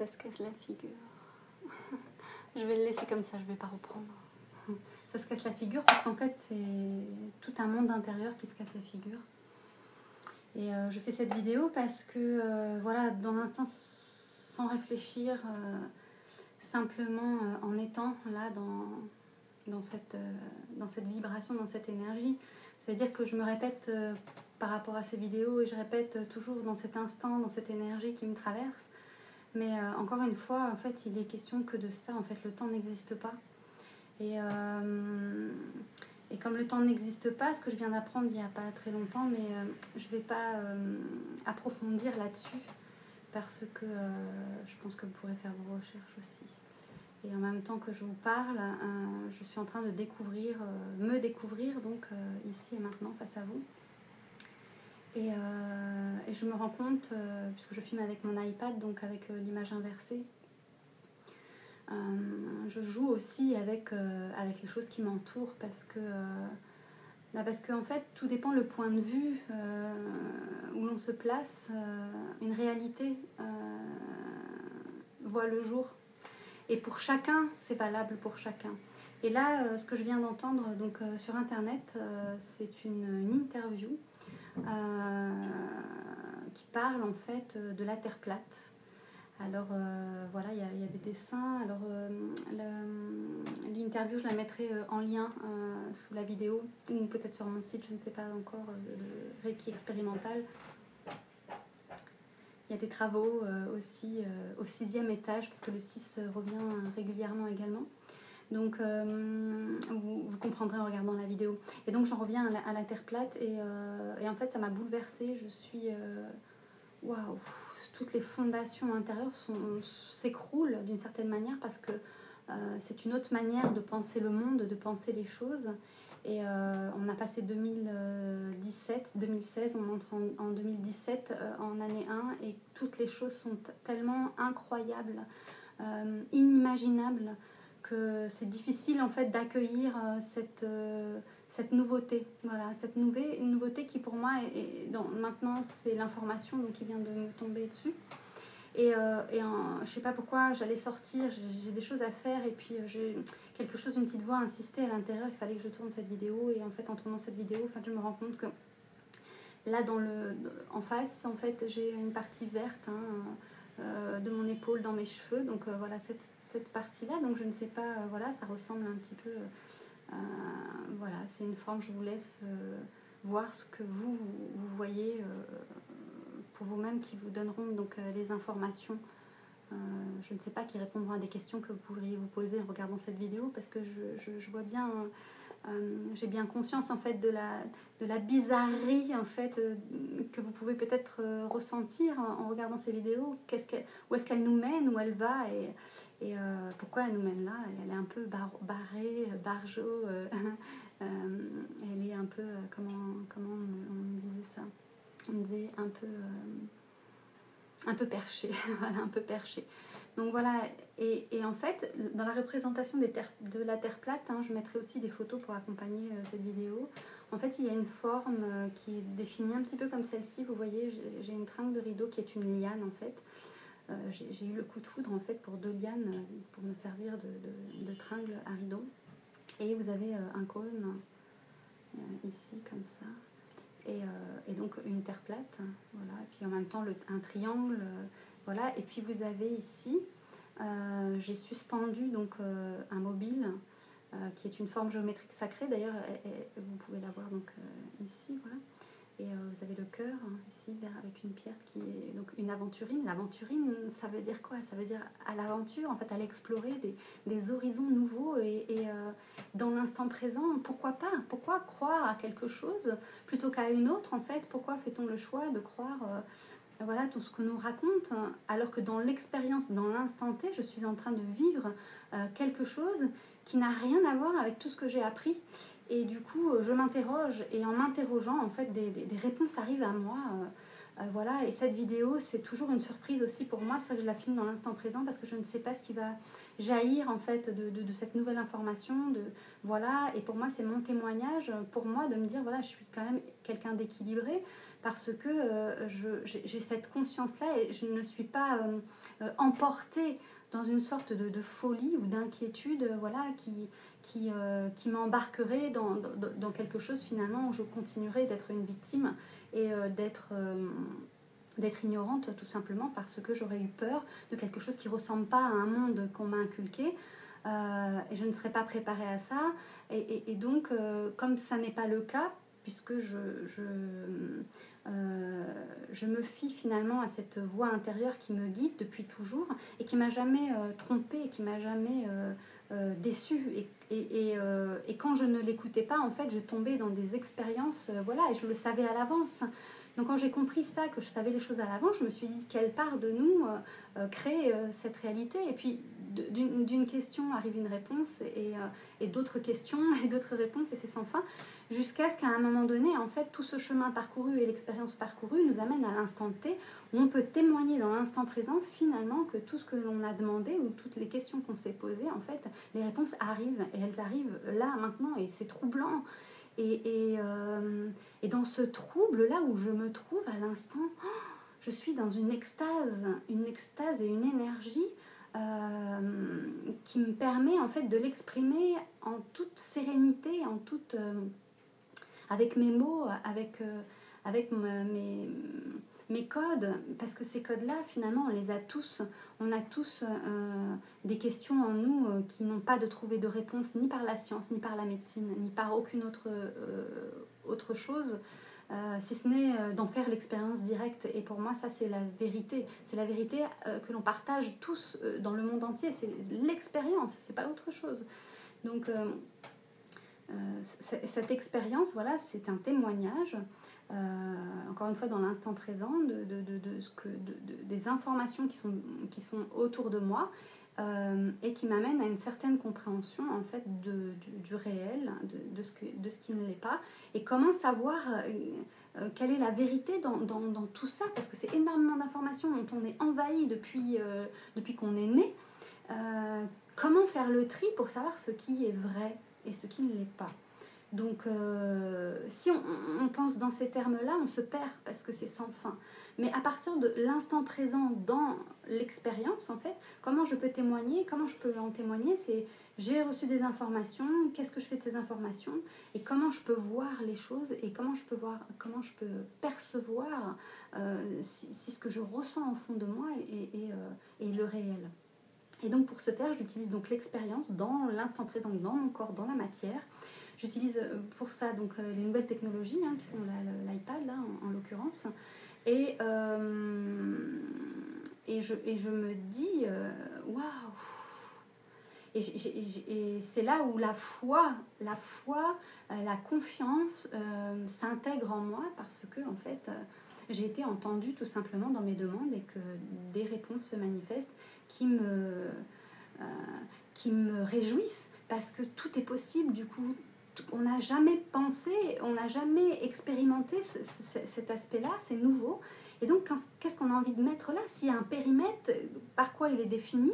ça se casse la figure. Je vais le laisser comme ça, je ne vais pas reprendre. Ça se casse la figure parce qu'en fait, c'est tout un monde intérieur qui se casse la figure. Et je fais cette vidéo parce que, voilà, dans l'instant, sans réfléchir, simplement en étant là dans cette vibration, dans cette énergie. C'est-à-dire que je me répète par rapport à ces vidéos et je répète toujours dans cet instant, dans cette énergie qui me traverse. Mais encore une fois, en fait, il est question que de ça. En fait, le temps n'existe pas. Et comme le temps n'existe pas, ce que je viens d'apprendre il n'y a pas très longtemps, mais je ne vais pas approfondir là-dessus parce que je pense que vous pourrez faire vos recherches aussi. Et en même temps que je vous parle, je suis en train de découvrir, me découvrir donc ici et maintenant face à vous. Et je me rends compte, puisque je filme avec mon iPad, donc avec l'image inversée, je joue aussi avec les choses qui m'entourent parce que en fait tout dépend le point de vue où l'on se place, une réalité voit le jour. Et pour chacun, c'est valable pour chacun. Et là, ce que je viens d'entendre donc, sur Internet, c'est une interview qui parle en fait de la Terre plate. Alors voilà, il y a des dessins. Alors l'interview, je la mettrai en lien sous la vidéo ou peut-être sur mon site, je ne sais pas encore, de Reiki expérimental. Il y a des travaux aussi au 6e étage, parce que le 6 revient régulièrement également. Donc, vous comprendrez en regardant la vidéo. Et donc, j'en reviens à la Terre plate. Et en fait, ça m'a bouleversée. Je suis... Waouh! Toutes les fondations intérieures s'écroulent d'une certaine manière parce que c'est une autre manière de penser le monde, de penser les choses. Et on a passé 2017, 2016, on entre en 2017 en année 1 et toutes les choses sont tellement incroyables, inimaginables, que c'est difficile en fait d'accueillir cette nouveauté. Voilà, cette nouveauté qui pour moi maintenant c'est l'information donc, qui vient de me tomber dessus. Et je ne sais pas pourquoi j'allais sortir, j'ai des choses à faire et puis j'ai quelque chose, une petite voix insistait à l'intérieur, il fallait que je tourne cette vidéo et en fait en tournant cette vidéo, en fait, je me rends compte que là en face en fait j'ai une partie verte de mon épaule dans mes cheveux, donc voilà cette partie là, donc je ne sais pas, voilà ça ressemble un petit peu, voilà c'est une forme, je vous laisse voir ce que vous voyez pour vous-même qui vous donneront donc les informations, je ne sais pas, qui répondront à des questions que vous pourriez vous poser en regardant cette vidéo parce que je vois bien, j'ai bien conscience en fait de la bizarrerie en fait que vous pouvez peut-être ressentir en regardant ces vidéos. Où est-ce qu'elle nous mène, où elle va et pourquoi elle nous mène là. Elle est un peu barrée, barjo, elle est un peu, comment on disait ça, on disait un peu perché, voilà, un peu perché. Donc voilà, et en fait, dans la représentation de la Terre plate, je mettrai aussi des photos pour accompagner cette vidéo. En fait, il y a une forme qui est définie un petit peu comme celle-ci. Vous voyez, j'ai une tringle de rideau qui est une liane en fait. J'ai eu le coup de foudre en fait pour 2 lianes pour me servir de tringle à rideau. Et vous avez un cône ici comme ça. Et donc une terre plate, voilà. Et puis en même temps un triangle, voilà. Et puis vous avez ici, j'ai suspendu donc un mobile qui est une forme géométrique sacrée. D'ailleurs, vous pouvez la voir donc ici, voilà. Et vous avez le cœur ici avec une pierre qui est donc une aventurine. L'aventurine, ça veut dire quoi? Ça veut dire à l'aventure, en fait, à l'explorer des horizons nouveaux et dans l'instant présent. Pourquoi pas? Pourquoi croire à quelque chose plutôt qu'à une autre, en fait? Pourquoi fait-on le choix de croire voilà, tout ce que nous raconte, alors que dans l'expérience, dans l'instant T, je suis en train de vivre quelque chose qui n'a rien à voir avec tout ce que j'ai appris. Et du coup, je m'interroge, et en m'interrogeant, en fait, des réponses arrivent à moi. voilà, et cette vidéo, c'est toujours une surprise aussi pour moi. C'est ça que je la filme dans l'instant présent parce que je ne sais pas ce qui va jaillir en fait de cette nouvelle information. Voilà, et pour moi, c'est mon témoignage, pour moi, de me dire, voilà, je suis quand même quelqu'un d'équilibré parce que j'ai cette conscience-là et je ne suis pas emportée dans une sorte de folie ou d'inquiétude, voilà, qui m'embarquerait dans quelque chose finalement où je continuerai d'être une victime et d'être ignorante tout simplement parce que j'aurais eu peur de quelque chose qui ne ressemble pas à un monde qu'on m'a inculqué. Et je ne serais pas préparée à ça. Et donc, comme ça n'est pas le cas, puisque je me fie finalement à cette voix intérieure qui me guide depuis toujours et qui m'a jamais trompée, et qui m'a jamais déçue. Et quand je ne l'écoutais pas, en fait, je tombais dans des expériences, voilà, et je le savais à l'avance. Donc quand j'ai compris ça, que je savais les choses à l'avance, je me suis dit quelle part de nous crée cette réalité. Et puis d'une question arrive une réponse et d'autres questions et d'autres réponses et c'est sans fin. Jusqu'à ce qu'à un moment donné, en fait, tout ce chemin parcouru et l'expérience parcourue nous amène à l'instant T où on peut témoigner dans l'instant présent finalement que tout ce que l'on a demandé ou toutes les questions qu'on s'est posées, en fait, les réponses arrivent et elles arrivent là, maintenant et c'est troublant. Et dans ce trouble-là où je me trouve à l'instant, je suis dans une extase et une énergie qui me permet en fait de l'exprimer en toute sérénité, en toute, avec mes mots, avec mes codes, parce que ces codes-là, finalement, on les a tous. On a tous des questions en nous qui n'ont pas de trouver de réponse ni par la science, ni par la médecine, ni par aucune autre chose, si ce n'est d'en faire l'expérience directe. Et pour moi, ça, c'est la vérité. C'est la vérité que l'on partage tous dans le monde entier. C'est l'expérience, c'est pas autre chose. Donc, cette expérience, voilà, c'est un témoignage, encore une fois dans l'instant présent, des informations qui sont autour de moi et qui m'amènent à une certaine compréhension en fait du réel, de ce qui ne l'est pas, et comment savoir quelle est la vérité dans tout ça, parce que c'est énormément d'informations dont on est envahi depuis qu'on est né. Comment faire le tri pour savoir ce qui est vrai et ce qui ne l'est pas. Donc, si on pense dans ces termes-là, on se perd parce que c'est sans fin. Mais à partir de l'instant présent dans l'expérience, en fait, comment je peux témoigner, comment je peux en témoigner, c'est j'ai reçu des informations, qu'est-ce que je fais de ces informations et comment je peux voir les choses et comment je peux percevoir si ce que je ressens au fond de moi est le réel. Et donc pour ce faire, j'utilise donc l'expérience dans l'instant présent, dans mon corps, dans la matière. J'utilise pour ça donc les nouvelles technologies qui sont l'iPad là en l'occurrence. Et je me dis waouh. Et c'est là où la foi, la confiance s'intègre en moi parce que en fait j'ai été entendue tout simplement dans mes demandes et que des réponses se manifestent qui me réjouissent parce que tout est possible. Du coup, on n'a jamais pensé, on n'a jamais expérimenté cet aspect-là, c'est nouveau. Et donc, qu'est-ce qu'on a envie de mettre là? S'il y a un périmètre, par quoi il est défini?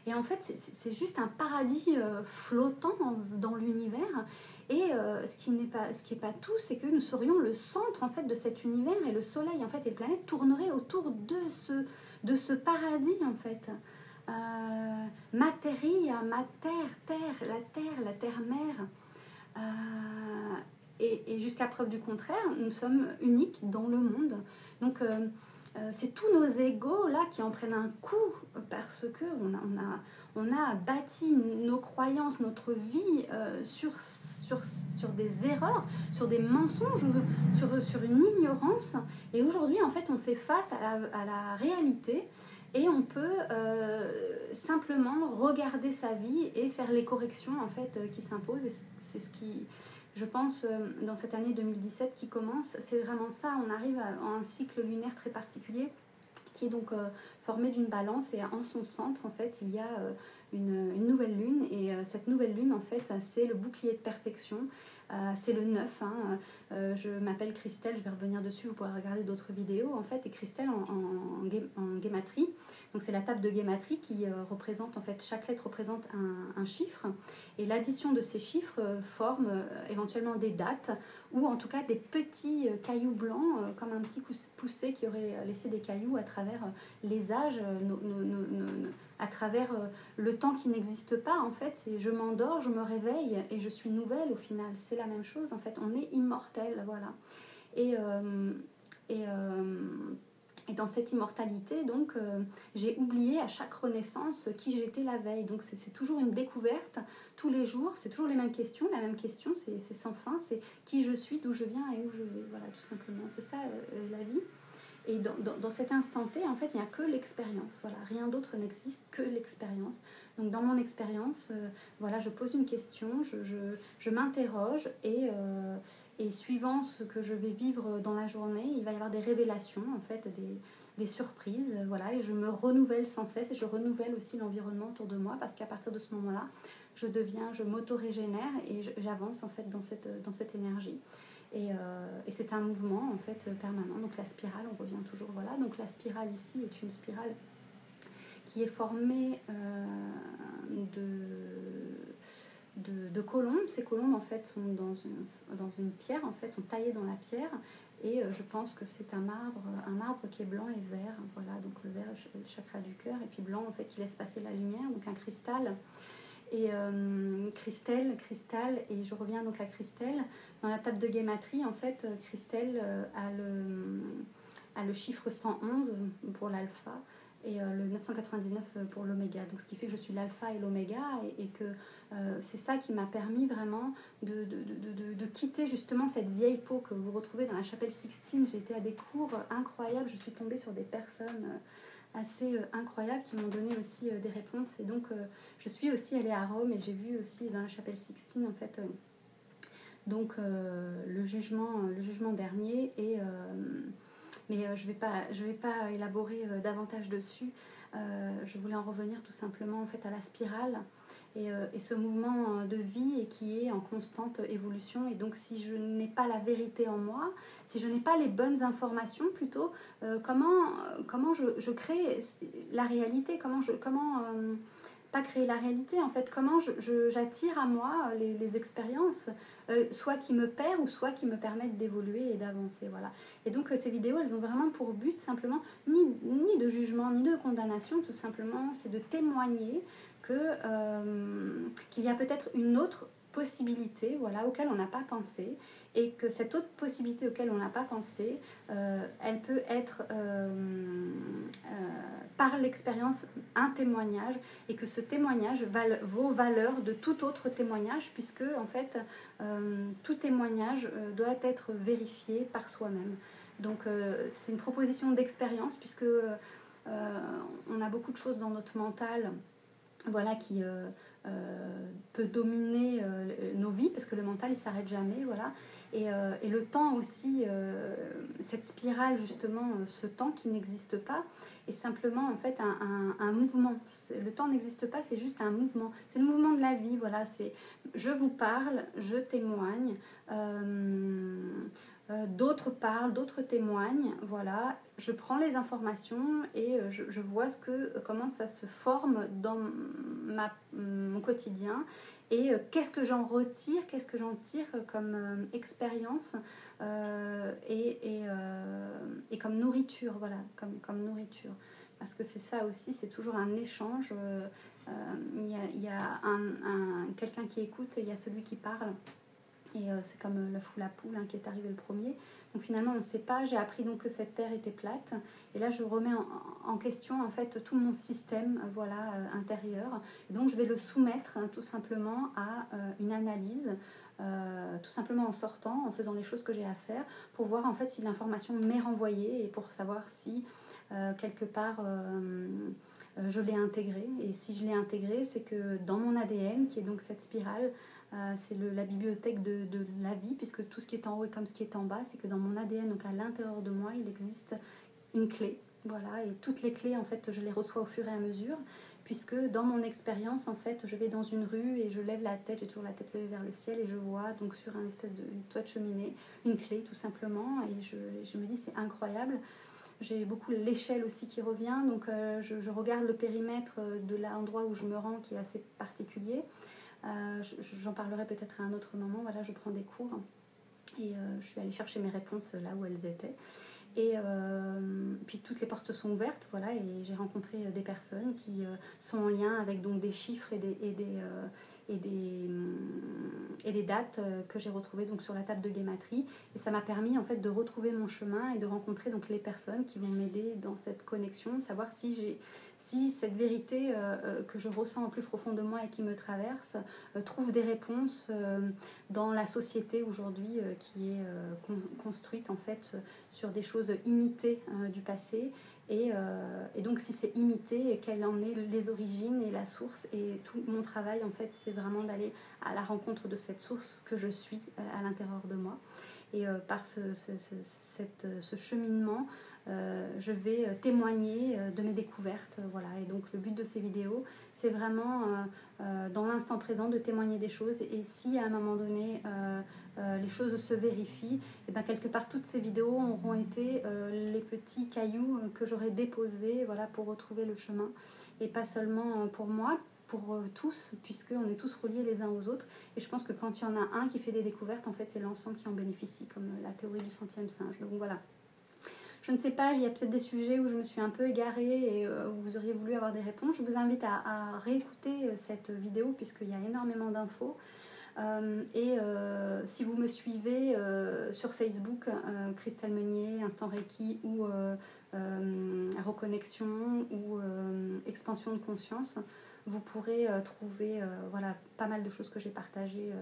Et en fait, c'est juste un paradis flottant dans l'univers. Et ce qui n'est pas tout, c'est que nous serions le centre en fait de cet univers et le Soleil en fait et les planètes tourneraient autour de ce paradis en fait. Materia, terre, la terre-mère. Et jusqu'à preuve du contraire, nous sommes uniques dans le monde. Donc, c'est tous nos égos là qui en prennent un coup parce que on a bâti nos croyances, notre vie sur des erreurs, sur des mensonges, sur une ignorance. Et aujourd'hui, en fait, on fait face à la réalité. Et on peut simplement regarder sa vie et faire les corrections en fait, qui s'imposent. Et c'est ce qui, je pense, dans cette année 2017 qui commence, c'est vraiment ça. On arrive à un cycle lunaire très particulier qui est donc formé d'une balance et en son centre, en fait, il y a une nouvelle lune. Et cette nouvelle lune, en fait, c'est le bouclier de perfection. C'est le 9. Hein. Je m'appelle Christelle, je vais revenir dessus, vous pourrez regarder d'autres vidéos. En fait, et Christelle en guématrie. Donc c'est la table de guématrie qui représente, en fait, chaque lettre représente un chiffre. Et l'addition de ces chiffres forme éventuellement des dates ou en tout cas des petits cailloux blancs, comme un petit poussé qui aurait laissé des cailloux à travers les âges, à travers le temps qui n'existe pas. En fait, c'est je m'endors, je me réveille et je suis nouvelle au final. C'est la même chose, en fait, on est immortel, voilà. Et, euh, et, euh, et dans cette immortalité, donc, j'ai oublié à chaque renaissance qui j'étais la veille. Donc c'est toujours une découverte, tous les jours, c'est toujours les mêmes questions. La même question, c'est sans fin, c'est qui je suis, d'où je viens et où je vais. Voilà, tout simplement. C'est ça la vie. Et dans cet instant T, en fait, il n'y a que l'expérience. Voilà, rien d'autre n'existe que l'expérience. Donc, dans mon expérience, voilà, je pose une question, je m'interroge et suivant ce que je vais vivre dans la journée, il va y avoir des révélations, en fait, des surprises. Voilà, et je me renouvelle sans cesse et je renouvelle aussi l'environnement autour de moi parce qu'à partir de ce moment-là, je m'auto-régénère et j'avance, en fait, dans cette énergie. Et c'est un mouvement, en fait, permanent. Donc la spirale, on revient toujours, voilà. Donc la spirale ici est une spirale qui est formée de colombes. Ces colombes, en fait, sont dans une pierre, en fait, sont taillées dans la pierre. Et je pense que c'est un marbre qui est blanc et vert. Voilà, donc le vert, le chakra du cœur, et puis blanc, en fait, qui laisse passer la lumière. Donc un cristal. Et Christelle, et je reviens donc à Christelle. Dans la table de guématrie, en fait, Christelle a le chiffre 111 pour l'alpha et le 999 pour l'oméga. Donc ce qui fait que je suis l'alpha et l'oméga et que c'est ça qui m'a permis vraiment de quitter justement cette vieille peau que vous retrouvez dans la chapelle Sixtine. J'ai été à des cours incroyables, je suis tombée sur des personnes assez incroyables qui m'ont donné aussi des réponses. Et donc, je suis aussi allée à Rome et j'ai vu aussi dans la chapelle Sixtine, en fait, le jugement dernier. Mais je vais pas élaborer davantage dessus. Je voulais en revenir tout simplement, en fait, à la spirale. Et ce mouvement de vie et qui est en constante évolution. Et donc, si je n'ai pas la vérité en moi, si je n'ai pas les bonnes informations, plutôt, comment je crée la réalité, pas créer la réalité, en fait, comment j'attire à moi les expériences, soit qui me perdent ou soit qui me permettent d'évoluer et d'avancer. Voilà. Et donc, ces vidéos, elles ont vraiment pour but simplement, ni de jugement, ni de condamnation, tout simplement, c'est de témoigner qu'il y a peut-être une autre possibilité, voilà, auquel on n'a pas pensé, et que cette autre possibilité auquel on n'a pas pensé, elle peut être par l'expérience un témoignage, et que ce témoignage vaut valeur de tout autre témoignage, puisque en fait tout témoignage doit être vérifié par soi-même. Donc c'est une proposition d'expérience, puisque on a beaucoup de choses dans notre mental, voilà, qui peut dominer nos vies, parce que le mental il s'arrête jamais, voilà. Et le temps aussi, cette spirale justement, ce temps qui n'existe pas est simplement en fait un mouvement. Le temps n'existe pas, c'est juste un mouvement, c'est le mouvement de la vie, voilà. C'est je vous parle, je témoigne, d'autres parlent, d'autres témoignent, voilà. Je prends les informations et je vois comment ça se forme dans mon quotidien et qu'est-ce que j'en retire, qu'est-ce que j'en tire comme expérience et comme nourriture, voilà, comme nourriture. Parce que c'est ça aussi, c'est toujours un échange. Il y a quelqu'un qui écoute et il y a celui qui parle. Et c'est comme l'œuf ou la poule, hein, qui est arrivé le premier. Donc finalement, on ne sait pas. J'ai appris donc que cette terre était plate. Et là, je remets en question en fait tout mon système, voilà, intérieur. Et donc, je vais le soumettre tout simplement à une analyse, tout simplement en sortant, en faisant les choses que j'ai à faire, pour voir en fait si l'information m'est renvoyée et pour savoir si quelque part je l'ai intégrée. Et si je l'ai intégrée, c'est que dans mon ADN, qui est donc cette spirale, c'est la bibliothèque de la vie, puisque tout ce qui est en haut est comme ce qui est en bas, c'est que dans mon ADN, donc à l'intérieur de moi, il existe une clé, Voilà, et toutes les clés, en fait, je les reçois au fur et à mesure, puisque dans mon expérience, en fait, je vais dans une rue et je lève la tête, j'ai toujours la tête levée vers le ciel, et je vois donc sur un espèce de toit de cheminée une clé, tout simplement, et je me dis c'est incroyable. J'ai beaucoup l'échelle aussi qui revient, donc je regarde le périmètre de l'endroit où je me rends, qui est assez particulier. J'en parlerai peut-être à un autre moment. Voilà, je prends des cours et je suis allée chercher mes réponses là où elles étaient. Et puis toutes les portes se sont ouvertes, voilà, et j'ai rencontré des personnes qui sont en lien avec donc des chiffres et des dates que j'ai retrouvées donc sur la table de Gematrie. Et ça m'a permis en fait de retrouver mon chemin et de rencontrer donc les personnes qui vont m'aider dans cette connexion, savoir si cette vérité que je ressens au plus profond de moi et qui me traverse trouve des réponses dans la société aujourd'hui qui est construite en fait sur des choses imitées du passé et donc si c'est imité, quelle en est les origines et la source. Et tout mon travail en fait c'est vraiment d'aller à la rencontre de cette source que je suis à l'intérieur de moi. Et par ce cheminement, je vais témoigner de mes découvertes. Voilà. Et donc le but de ces vidéos, c'est vraiment dans l'instant présent de témoigner des choses. Et si à un moment donné, les choses se vérifient, et bien quelque part toutes ces vidéos auront été les petits cailloux que j'aurais déposés, voilà, pour retrouver le chemin. Et pas seulement pour moi, pour tous, puisqu'on est tous reliés les uns aux autres. Et je pense que quand il y en a un qui fait des découvertes, en fait, c'est l'ensemble qui en bénéficie, comme la théorie du centième singe. Donc voilà. Je ne sais pas, il y a peut-être des sujets où je me suis un peu égarée et où vous auriez voulu avoir des réponses. Je vous invite à réécouter cette vidéo, puisqu'il y a énormément d'infos. Si vous me suivez sur Facebook, Christelle Meunier, Instant Reiki ou Reconnexion ou Expansion de conscience, vous pourrez trouver voilà, pas mal de choses que j'ai partagées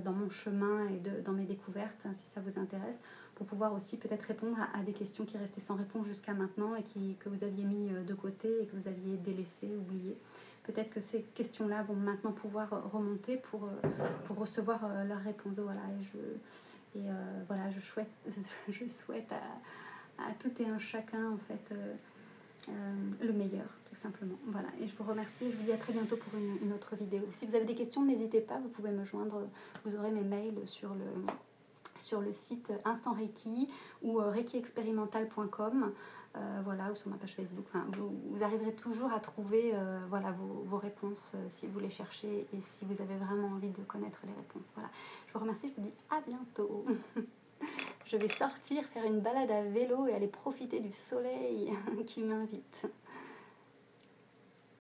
dans mon chemin et dans mes découvertes, si ça vous intéresse, pour pouvoir aussi peut-être répondre à des questions qui restaient sans réponse jusqu'à maintenant et que vous aviez mis de côté et que vous aviez délaissé, oublié. Peut-être que ces questions-là vont maintenant pouvoir remonter pour recevoir leurs réponses. Voilà, voilà, je souhaite à tout et un chacun en fait le meilleur, tout simplement. Voilà, et je vous remercie et je vous dis à très bientôt pour une autre vidéo. Si vous avez des questions, n'hésitez pas, vous pouvez me joindre, vous aurez mes mails sur le site Instant Reiki ou reikiexpérimental.com, voilà, ou sur ma page Facebook. Enfin, vous arriverez toujours à trouver voilà, vos réponses si vous les cherchez et si vous avez vraiment envie de connaître les réponses. Voilà. Je vous remercie, je vous dis à bientôt. Je vais sortir, faire une balade à vélo et aller profiter du soleil qui m'invite.